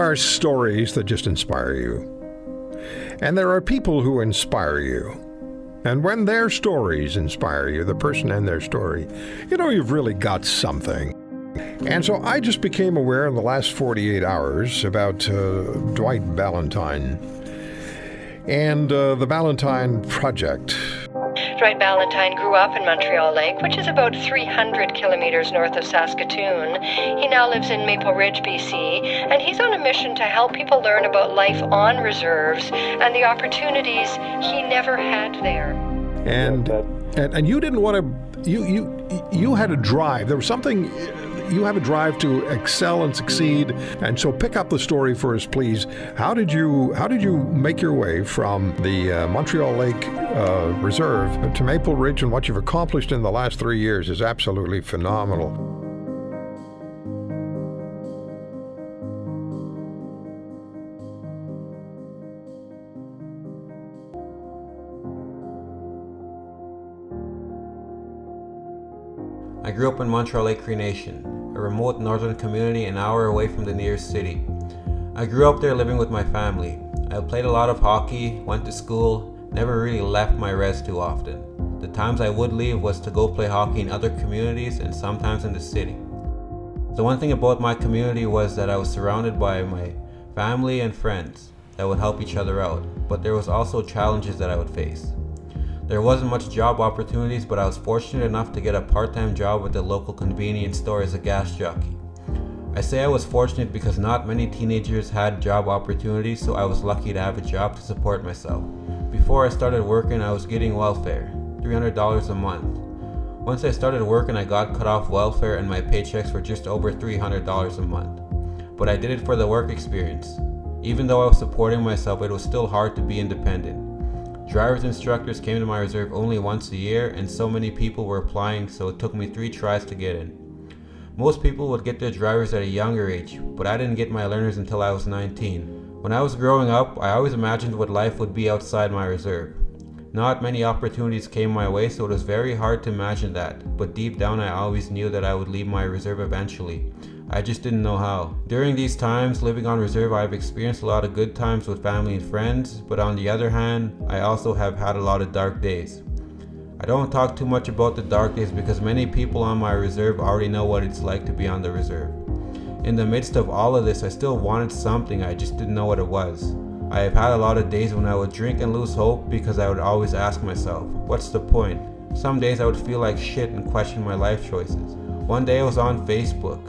are stories that just inspire you. And there are people who inspire you. And when their stories inspire you, the person and their story, you know you've really got something. And so I just became aware in the last 48 hours about Dwight Ballantyne and the Ballantyne Project. Dwight Ballantyne grew up in Montreal Lake, which is about 300 kilometers north of Saskatoon. He now lives in Maple Ridge, BC, and he's on a mission to help people learn about life on reserves and the opportunities he never had there. And you didn't want to, you had a drive. There was something, you have a drive to excel and succeed. And so pick up the story for us, please. How did you make your way from the Montreal Lake Reserve to Maple Ridge, and what you've accomplished in the last 3 years is absolutely phenomenal. I grew up in Montreal Lake Cree Nation, a remote northern community an hour away from the nearest city. I grew up there living with my family. I played a lot of hockey, went to school, never really left my res too often. The times I would leave was to go play hockey in other communities and sometimes in the city. The one thing about my community was that I was surrounded by my family and friends that would help each other out, but there was also challenges that I would face. There wasn't much job opportunities, but I was fortunate enough to get a part-time job with the local convenience store as a gas jockey. I say I was fortunate because not many teenagers had job opportunities, so I was lucky to have a job to support myself. Before I started working, I was getting welfare, $300 a month. Once I started working, I got cut off welfare and my paychecks were just over $300 a month. But I did it for the work experience. Even though I was supporting myself, it was still hard to be independent. Driver's instructors came to my reserve only once a year, and so many people were applying, so it took me 3 tries to get in. Most people would get their drivers at a younger age, but I didn't get my learners until I was 19. When I was growing up, I always imagined what life would be outside my reserve. Not many opportunities came my way, so it was very hard to imagine that, but deep down I always knew that I would leave my reserve eventually. I just didn't know how. During these times living on reserve, I've experienced a lot of good times with family and friends, but on the other hand, I also have had a lot of dark days. I don't talk too much about the dark days because many people on my reserve already know what it's like to be on the reserve. In the midst of all of this, I still wanted something, I just didn't know what it was. I have had a lot of days when I would drink and lose hope because I would always ask myself, what's the point? Some days I would feel like shit and question my life choices. One day I was on Facebook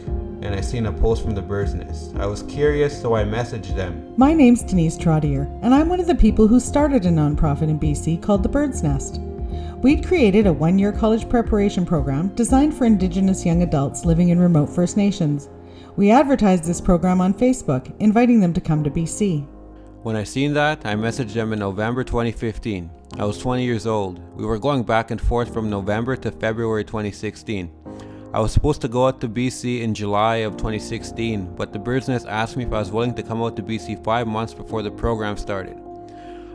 and I seen a post from the Bird's Nest. I was curious, so I messaged them. My name's Denise Trottier, and I'm one of the people who started a nonprofit in BC called the Bird's Nest. We'd created a 1-year college preparation program designed for Indigenous young adults living in remote First Nations. We advertised this program on Facebook, inviting them to come to BC. When I seen that, I messaged them in November 2015. I was 20 years old. We were going back and forth from November to February 2016. I was supposed to go out to BC in July of 2016, but the Bird's Nest asked me if I was willing to come out to BC 5 months before the program started.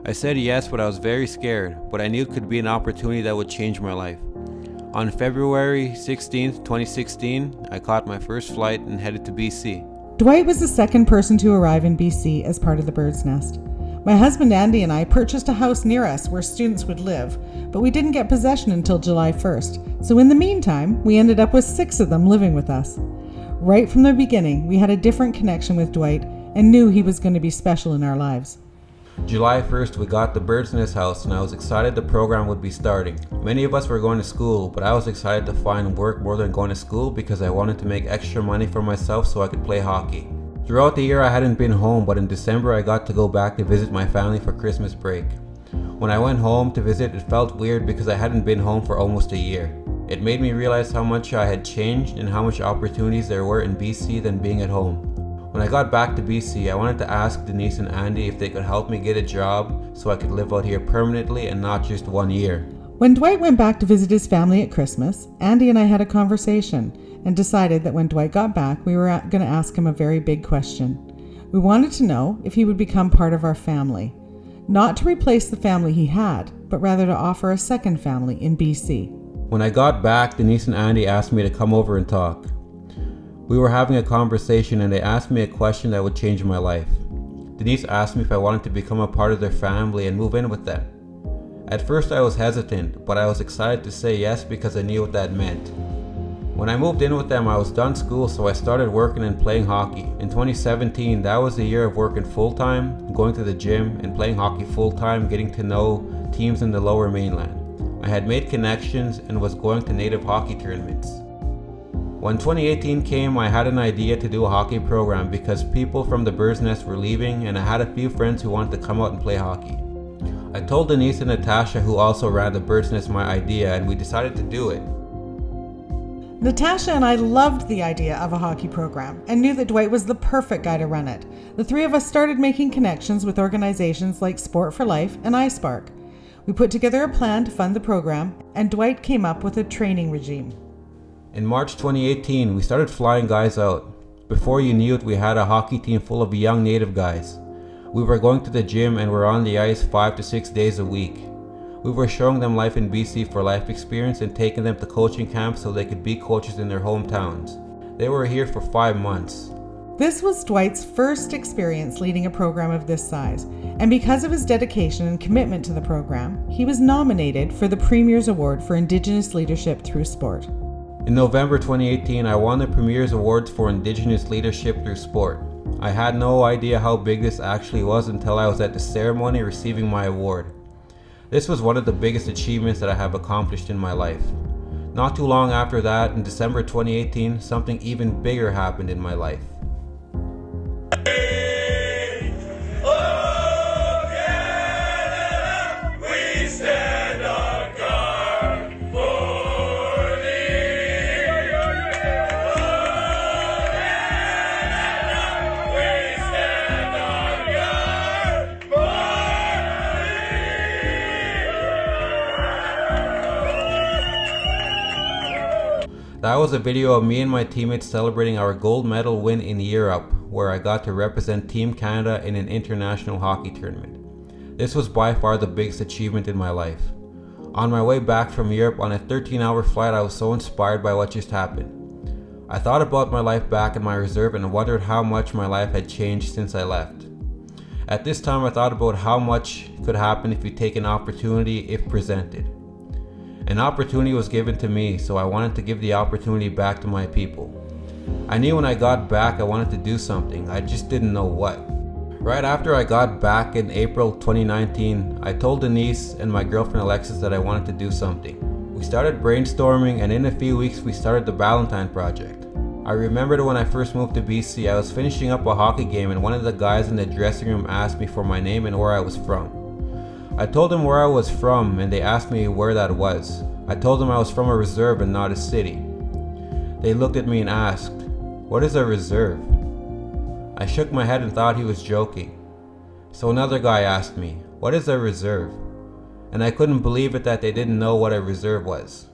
I said yes, but I was very scared, but I knew it could be an opportunity that would change my life. On February 16, 2016, I caught my first flight and headed to BC. Dwight was the second person to arrive in BC as part of the Bird's Nest. My husband Andy and I purchased a house near us where students would live, but we didn't get possession until July 1st, so in the meantime, we ended up with 6 of them living with us. Right from the beginning, we had a different connection with Dwight and knew he was going to be special in our lives. July 1st, we got the Bird's Nest house and I was excited the program would be starting. Many of us were going to school, but I was excited to find work more than going to school because I wanted to make extra money for myself so I could play hockey. Throughout the year I hadn't been home, but in December I got to go back to visit my family for Christmas break. When I went home to visit, it felt weird because I hadn't been home for almost a year. It made me realize how much I had changed and how much opportunities there were in BC than being at home. When I got back to BC, I wanted to ask Denise and Andy if they could help me get a job so I could live out here permanently and not just 1 year. When Dwight went back to visit his family at Christmas, Andy and I had a conversation and decided that when Dwight got back, we were going to ask him a very big question. We wanted to know if he would become part of our family, not to replace the family he had, but rather to offer a second family in BC. When I got back, Denise and Andy asked me to come over and talk. We were having a conversation and they asked me a question that would change my life. Denise asked me if I wanted to become a part of their family and move in with them. At first I was hesitant, but I was excited to say yes because I knew what that meant. When I moved in with them, I was done school, so I started working and playing hockey. In 2017, that was the year of working full-time, going to the gym, and playing hockey full-time, getting to know teams in the Lower Mainland. I had made connections and was going to native hockey tournaments. When 2018 came, I had an idea to do a hockey program because people from the Bird's Nest were leaving and I had a few friends who wanted to come out and play hockey. I told Denise and Natasha, who also ran the Bird's Nest, my idea, and we decided to do it. Natasha and I loved the idea of a hockey program and knew that Dwight was the perfect guy to run it. The three of us started making connections with organizations like Sport for Life and iSpark. We put together a plan to fund the program, and Dwight came up with a training regime. In March 2018, we started flying guys out. Before you knew it, we had a hockey team full of young native guys. We were going to the gym and were on the ice 5 to 6 days a week. We were showing them life in BC for life experience and taking them to coaching camps so they could be coaches in their hometowns. They were here for 5 months. This was Dwight's first experience leading a program of this size, and because of his dedication and commitment to the program, he was nominated for the Premier's Award for Indigenous Leadership through Sport. In November 2018, I won the Premier's Awards for Indigenous Leadership through Sport. I had no idea how big this actually was until I was at the ceremony receiving my award. This was one of the biggest achievements that I have accomplished in my life. Not too long after that, in December 2018, something even bigger happened in my life. That was a video of me and my teammates celebrating our gold medal win in Europe, where I got to represent Team Canada in an international hockey tournament. This was by far the biggest achievement in my life. On my way back from Europe on a 13-hour flight, I was so inspired by what just happened. I thought about my life back in my reserve and wondered how much my life had changed since I left. At this time, I thought about how much could happen if you take an opportunity if presented. An opportunity was given to me, so I wanted to give the opportunity back to my people. I knew when I got back I wanted to do something, I just didn't know what. Right after I got back in April 2019, I told Denise and my girlfriend Alexis that I wanted to do something. We started brainstorming, and in a few weeks we started the Valentine Project. I remembered when I first moved to BC, I was finishing up a hockey game and one of the guys in the dressing room asked me for my name and where I was from. I told them where I was from and they asked me where that was. I told them I was from a reserve and not a city. They looked at me and asked, "What is a reserve?" I shook my head and thought he was joking. So another guy asked me, "What is a reserve?" And I couldn't believe it that they didn't know what a reserve was.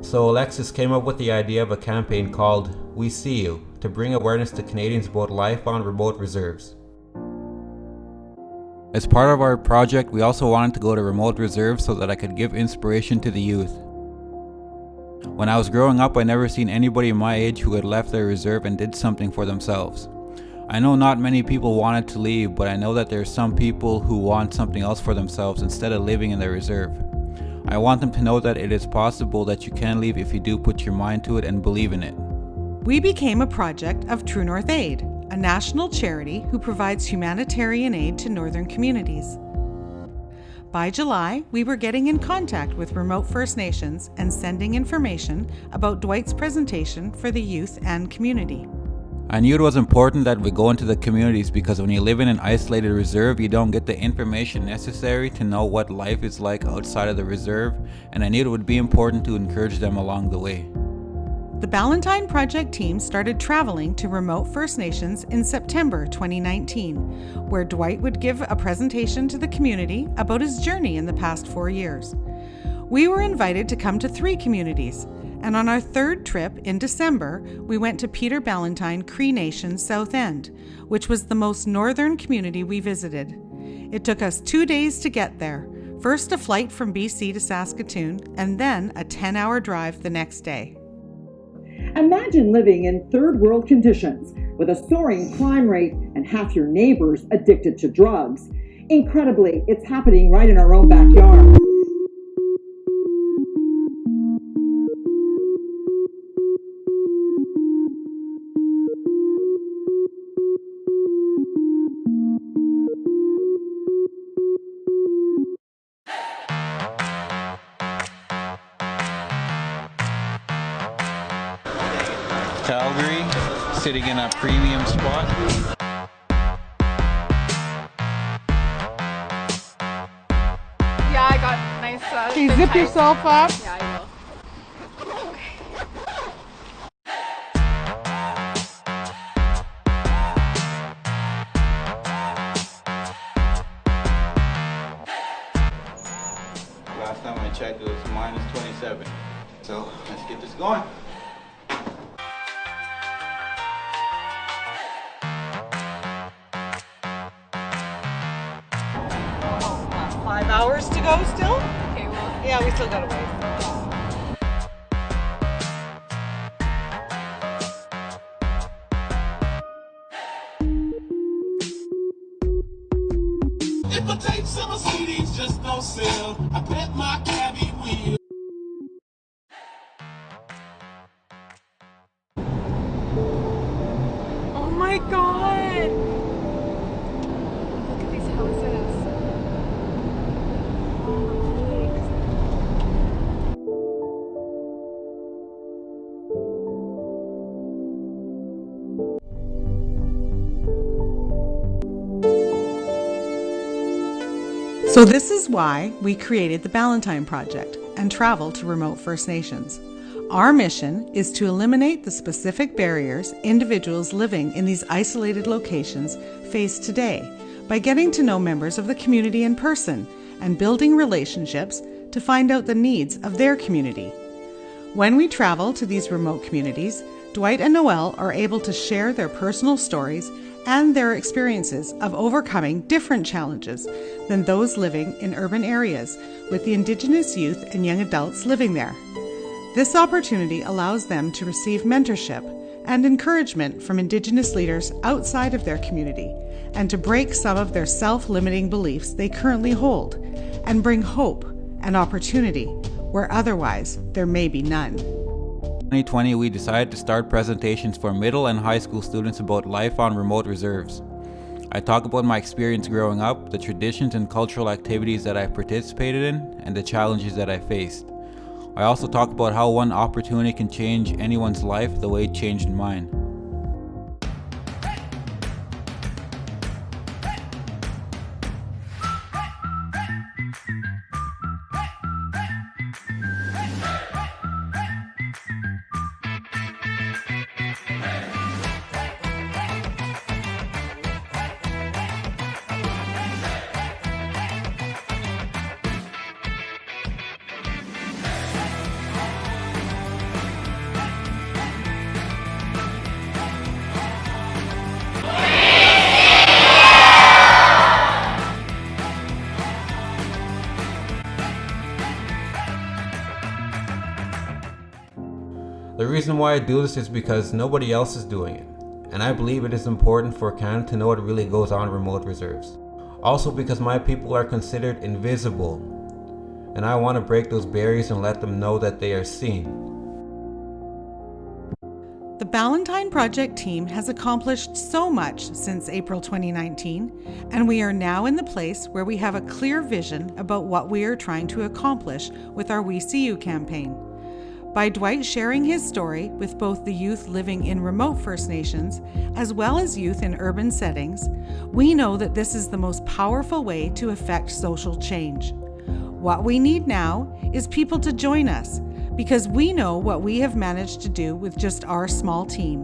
So Alexis came up with the idea of a campaign called We See You to bring awareness to Canadians about life on remote reserves. As part of our project, we also wanted to go to remote reserves so that I could give inspiration to the youth. When I was growing up, I never seen anybody my age who had left their reserve and did something for themselves. I know not many people wanted to leave, but I know that there are some people who want something else for themselves instead of living in their reserve. I want them to know that it is possible that you can leave if you do put your mind to it and believe in it. We became a project of True North Aid, a national charity who provides humanitarian aid to northern communities. By July, we were getting in contact with remote First Nations and sending information about Dwight's presentation for the youth and community. I knew it was important that we go into the communities because when you live in an isolated reserve, you don't get the information necessary to know what life is like outside of the reserve, and I knew it would be important to encourage them along the way. The Valentine Project team started traveling to remote First Nations in September 2019, where Dwight would give a presentation to the community about his journey in the past 4 years. We were invited to come to 3 communities, and on our 3rd trip in December, we went to Peter Ballantyne Cree Nation South End, which was the most northern community we visited. It took us 2 days to get there, first a flight from BC to Saskatoon, and then a 10-hour drive the next day. Imagine living in third world conditions with a soaring crime rate and half your neighbors addicted to drugs. Incredibly, it's happening right in our own backyard. Calgary, sitting in a premium spot. Yeah, I got nice. Can you zip yourself up? Yeah, I will. Last time I checked, it was minus 27. So let's get this going. About 5 hours to go still? Okay, well, Yeah, we still got a ways. If I take some CDs, just don't sell. I bet my cabbie will. oh my god! Look at these houses. So this is why we created the Ballantine Project and travel to remote First Nations. Our mission is to eliminate the specific barriers individuals living in these isolated locations face today by getting to know members of the community in person and building relationships to find out the needs of their community. When we travel to these remote communities, Dwight and Noelle are able to share their personal stories and their experiences of overcoming different challenges than those living in urban areas with the Indigenous youth and young adults living there. This opportunity allows them to receive mentorship and encouragement from Indigenous leaders outside of their community and to break some of their self-limiting beliefs they currently hold and bring hope and opportunity where otherwise there may be none. 2020, we decided to start presentations for middle and high school students about life on remote reserves. I talk about my experience growing up, the traditions and cultural activities that I participated in, and the challenges that I faced. I also talk about how one opportunity can change anyone's life the way it changed mine. The reason why I do this is because nobody else is doing it, and I believe it is important for Canada to know what really goes on in remote reserves. Also because my people are considered invisible, and I want to break those barriers and let them know that they are seen. The Ballantine Project team has accomplished so much since April 2019, and we are now in the place where we have a clear vision about what we are trying to accomplish with our We See You campaign. By Dwight sharing his story with both the youth living in remote First Nations as well as youth in urban settings, we know that this is the most powerful way to effect social change. What we need now is people to join us because we know what we have managed to do with just our small team.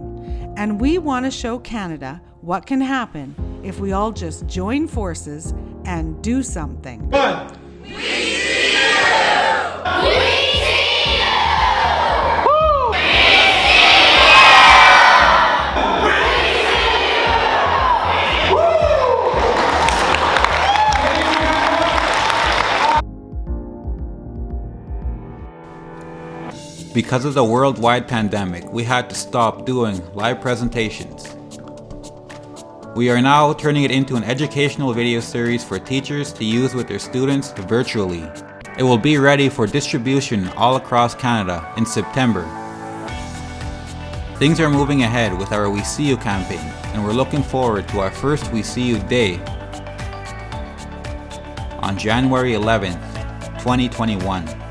And we want to show Canada what can happen if we all just join forces and do something. One. Because of the worldwide pandemic, we had to stop doing live presentations. We are now turning it into an educational video series for teachers to use with their students virtually. It will be ready for distribution all across Canada in September. Things are moving ahead with our We See You campaign, and we're looking forward to our first We See You Day on January 11th, 2021.